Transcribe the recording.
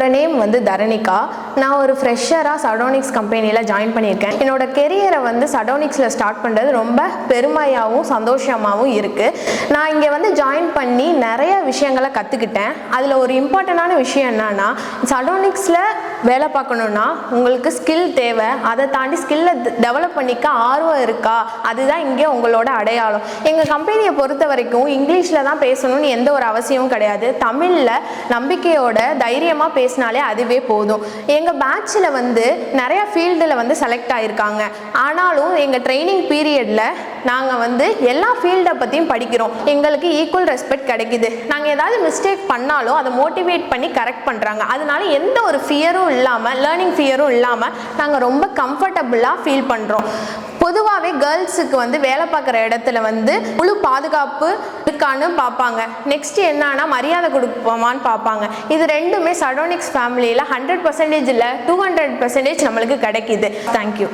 என்னோட நேம் வந்து தரணிகா. நான் ஒரு ஃப்ரெஷராக சடோனிக்ஸ் கம்பெனியில் ஜாயின் பண்ணியிருக்கேன். என்னோட கெரியரை வந்து சடோனிக்ஸில் ஸ்டார்ட் பண்ணுறது ரொம்ப பெருமையாகவும் சந்தோஷமாகவும் இருக்குது. நான் இங்கே வந்து ஜாயின் பண்ணி நிறைய விஷயங்களை கற்றுக்கிட்டேன். அதில் ஒரு இம்பார்ட்டண்டான விஷயம் என்னன்னா, சடோனிக்ஸில் வேலை பார்க்கணுன்னா உங்களுக்கு ஸ்கில் தேவை. அதை தாண்டி ஸ்கில்லை டெவலப் பண்ணிக்க ஆர்வம் இருக்கா, அதுதான் இங்கே உங்களோட அடையாளம். எங்கள் கம்பெனியை பொறுத்த வரைக்கும் இங்கிலீஷில் தான் பேசணும்னு எந்த ஒரு அவசியமும் கிடையாது. தமிழில் நம்பிக்கையோட தைரியமாக பேசினாலே அதுவே போதும். எங்கள் பேட்சில் வந்து நிறையா ஃபீல்டில் வந்து செலக்ட் ஆகியிருக்காங்க. ஆனாலும் எங்கள் ட்ரைனிங் பீரியடில் நாங்கள் வந்து எல்லா ஃபீல்டை பற்றியும் படிக்கிறோம். எங்களுக்கு ஈக்குவல் ரெஸ்பெக்ட் கிடைக்குது. நாங்கள் ஏதாவது மிஸ்டேக் பண்ணாலும் அதை மோட்டிவேட் பண்ணி கரெக்ட் பண்ணுறாங்க. அதனால எந்த ஒரு ஃபியரும் இல்லாமல், லேர்னிங் ஃபியரும் இல்லாமல் நாங்கள் ரொம்ப கம்ஃபர்டபுளாக ஃபீல் பண்ணுறோம். பொதுவாகவே கேர்ள்ஸுக்கு வந்து வேலை பார்க்குற இடத்துல வந்து முழு பாதுகாப்பு இருக்கான்னு பார்ப்பாங்க. நெக்ஸ்ட் என்னன்னா மரியாதை கொடுப்போமான்னு பார்ப்பாங்க. இது ரெண்டுமே சடோனிக்ஸ் ஃபேமிலியில் 100% இல்லை 200% நம்மளுக்கு கிடைக்கிது. தேங்க்யூ.